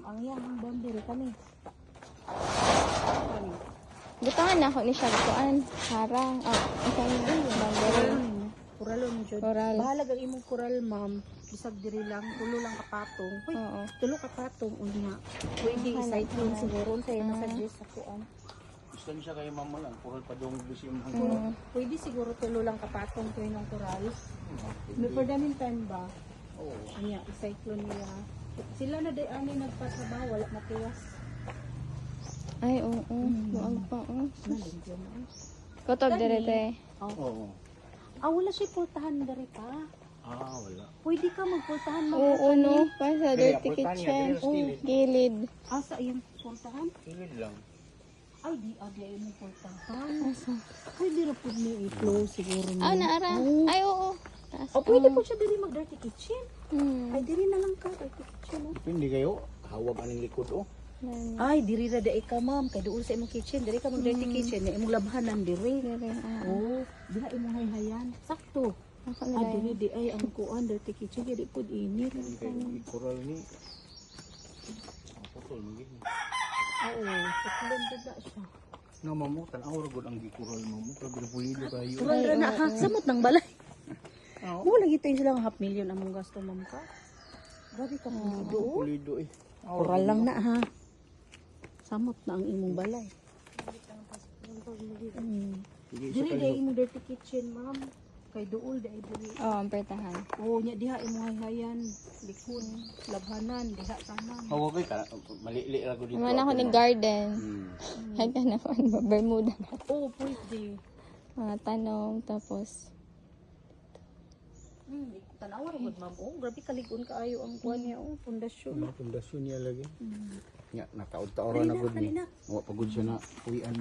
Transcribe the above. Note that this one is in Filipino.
ang yang boundary kami. Butangan na ako ni siya kuan. Harang. Oh, isang boundary. Kuralon jud. Coral. Bahala ang imong kural, ma'am. Bisag diri lang, tulo lang kapatong. Hoy, Oo. tulo kapatong unya. Pwede Bahala i-cyclone ka. siguro unsay messages sa kuan. Gusto niya kay mama lang, kural pa dong gusto yung Pwede siguro tulo lang kapatong ko ng kural. Before the meantime ba? Oo. Anya, i-cyclone nila. Sila na day ani nagpatrabaho, wala matiwas. Ay, oo. Buang pa. Nalinggo na. Kutob direte. Oo. Ah, wala siya pultahan dari pa. Ah, wala. Pwede ka magpultahan Oo, no. Pa sa Dili, dirty pultahan niya, kitchen. dili sa gilid. Gilid. Ah, sa iyong pultahan? Kilid lang. Ay, di adi ay mo pultahan. Ay, di na po niyo i-close siguro niyo. Ah, naara. Ay, oo. Taas. Oh, pwede po siya diri mag-dirty kitchen. Hmm. Ay, diri na lang ka, dirty kitchen. Oh. Depende kayo, hawag aning likod oh. Ay, diri na dai ka, ma'am. Kay doon sa imong kitchen, diri ka mag-dirty kitchen, na imong labhanan diri. Dire. Oh, dira imong hayhayan. Sakto. Ako Ah, na diri di ay ang kuan dirty kitchen, diri pud init. Kay kural ni. Ang putol mo gini. Oo, saklon dada siya. No, mamu, tanaw ra gud ang gikural mo. Grabe na pulido kayo. Kural ra na ha, samot ng balay. Oo. Mo lagi tayo sila nga 500,000 among gasto, ma'am ka. Grabe ka pulido. oh. Pulido eh. Kural lang na ha. Samot na ang imong balay. Diri day imong dirty kitchen, ma'am. Kay duol day diri. Oo, ang pertahan. Oh, nya diha imong hayhayan, likod, labhanan, diha tanan. Hawag kay ka, malili ra gud dito. Naman ako ni garden. Hmm. Hay ka na Bermuda na. Oh, pwede. Mga tanong, tapos Tanawa ra gud, ma'am. Oh, grabe kaligon kaayo ang kuan niya, oh, pundasyon. Ang pundasyon niya lagi. Nya nakaud-taon ra na gud ni. Wa pagud siya na uwian.